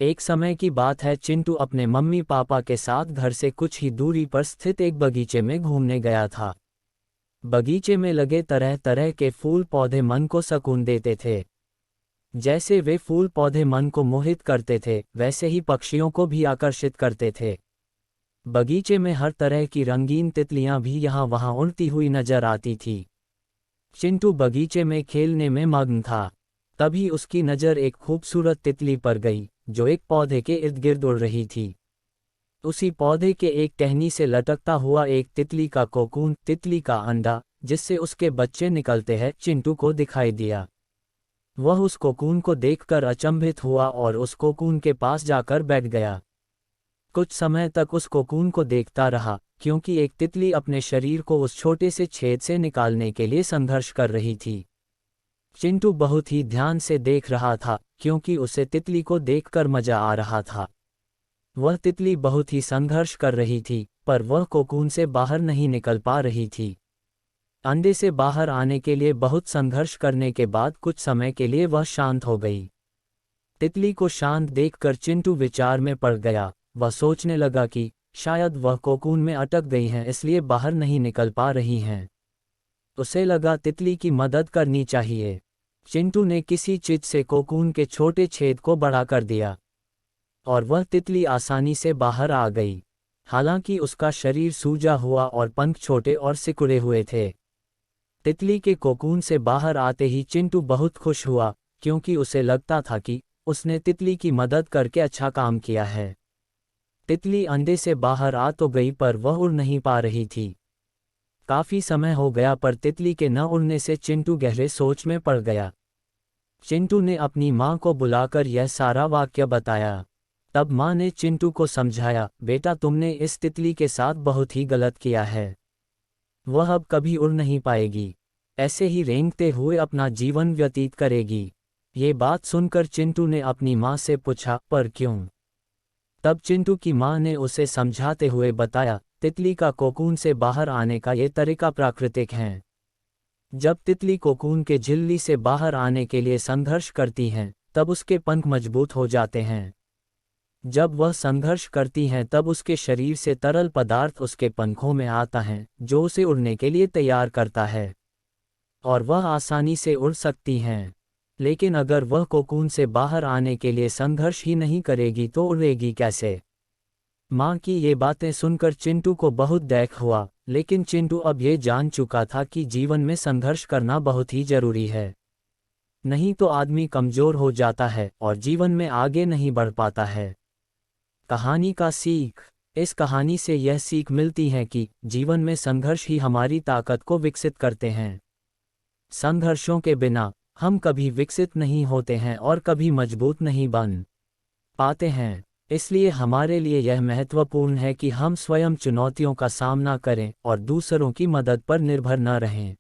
एक समय की बात है, चिंटू अपने मम्मी पापा के साथ घर से कुछ ही दूरी पर स्थित एक बगीचे में घूमने गया था। बगीचे में लगे तरह तरह के फूल पौधे मन को सुकून देते थे। जैसे वे फूल पौधे मन को मोहित करते थे, वैसे ही पक्षियों को भी आकर्षित करते थे। बगीचे में हर तरह की रंगीन तितलियां भी यहाँ वहाँ उड़ती हुई नजर आती थी। चिंटू बगीचे में खेलने में मग्न था। तभी उसकी नज़र एक खूबसूरत तितली पर गई, जो एक पौधे के इर्द गिर्द उड़ रही थी। उसी पौधे के एक टहनी से लटकता हुआ एक तितली का कोकून, तितली का अंडा, जिससे उसके बच्चे निकलते हैं, चिंटू को दिखाई दिया। वह उस कोकून को देखकर अचंभित हुआ और उस कोकून के पास जाकर बैठ गया। कुछ समय तक उस कोकून को देखता रहा, क्योंकि एक तितली अपने शरीर को उस छोटे से छेद से निकालने के लिए संघर्ष कर रही थी। चिंटू बहुत ही ध्यान से देख रहा था, क्योंकि उसे तितली को देखकर मजा आ रहा था। वह तितली बहुत ही संघर्ष कर रही थी, पर वह कोकून से बाहर नहीं निकल पा रही थी। अंडे से बाहर आने के लिए बहुत संघर्ष करने के बाद कुछ समय के लिए वह शांत हो गई। तितली को शांत देखकर चिंटू विचार में पड़ गया। वह सोचने लगा कि शायद वह कोकून में अटक गई हैं, इसलिए बाहर नहीं निकल पा रही हैं। उसे लगा तितली की मदद करनी चाहिए। चिंटू ने किसी चीज से कोकून के छोटे छेद को बड़ा कर दिया और वह तितली आसानी से बाहर आ गई। हालांकि उसका शरीर सूजा हुआ और पंख छोटे और सिकुड़े हुए थे। तितली के कोकून से बाहर आते ही चिंटू बहुत खुश हुआ, क्योंकि उसे लगता था कि उसने तितली की मदद करके अच्छा काम किया है। तितली अंडे से बाहर आ तो गई, पर वह उड़ नहीं पा रही थी। काफी समय हो गया, पर तितली के न उड़ने से चिंटू गहरे सोच में पड़ गया। चिंटू ने अपनी माँ को बुलाकर यह सारा वाक्य बताया। तब माँ ने चिंटू को समझाया, बेटा तुमने इस तितली के साथ बहुत ही गलत किया है। वह अब कभी उड़ नहीं पाएगी, ऐसे ही रेंगते हुए अपना जीवन व्यतीत करेगी। ये बात सुनकर चिंटू ने अपनी माँ से पूछा, पर क्यों? तब चिंटू की माँ ने उसे समझाते हुए बताया, तितली का कोकून से बाहर आने का ये तरीका प्राकृतिक है। जब तितली कोकून के झिल्ली से बाहर आने के लिए संघर्ष करती हैं, तब उसके पंख मजबूत हो जाते हैं। जब वह संघर्ष करती हैं, तब उसके शरीर से तरल पदार्थ उसके पंखों में आता है, जो उसे उड़ने के लिए तैयार करता है और वह आसानी से उड़ सकती हैं। लेकिन अगर वह कोकून से बाहर आने के लिए संघर्ष ही नहीं करेगी तो उड़ेगी कैसे? माँ की ये बातें सुनकर चिंटू को बहुत दुख हुआ, लेकिन चिंटू अब ये जान चुका था कि जीवन में संघर्ष करना बहुत ही जरूरी है। नहीं तो आदमी कमजोर हो जाता है और जीवन में आगे नहीं बढ़ पाता है। कहानी का सीख। इस कहानी से यह सीख मिलती है कि जीवन में संघर्ष ही हमारी ताकत को विकसित करते हैं। संघर्षों के बिना हम कभी विकसित नहीं होते हैं और कभी मजबूत नहीं बन पाते हैं। इसलिए हमारे लिए यह महत्वपूर्ण है कि हम स्वयं चुनौतियों का सामना करें और दूसरों की मदद पर निर्भर न रहें।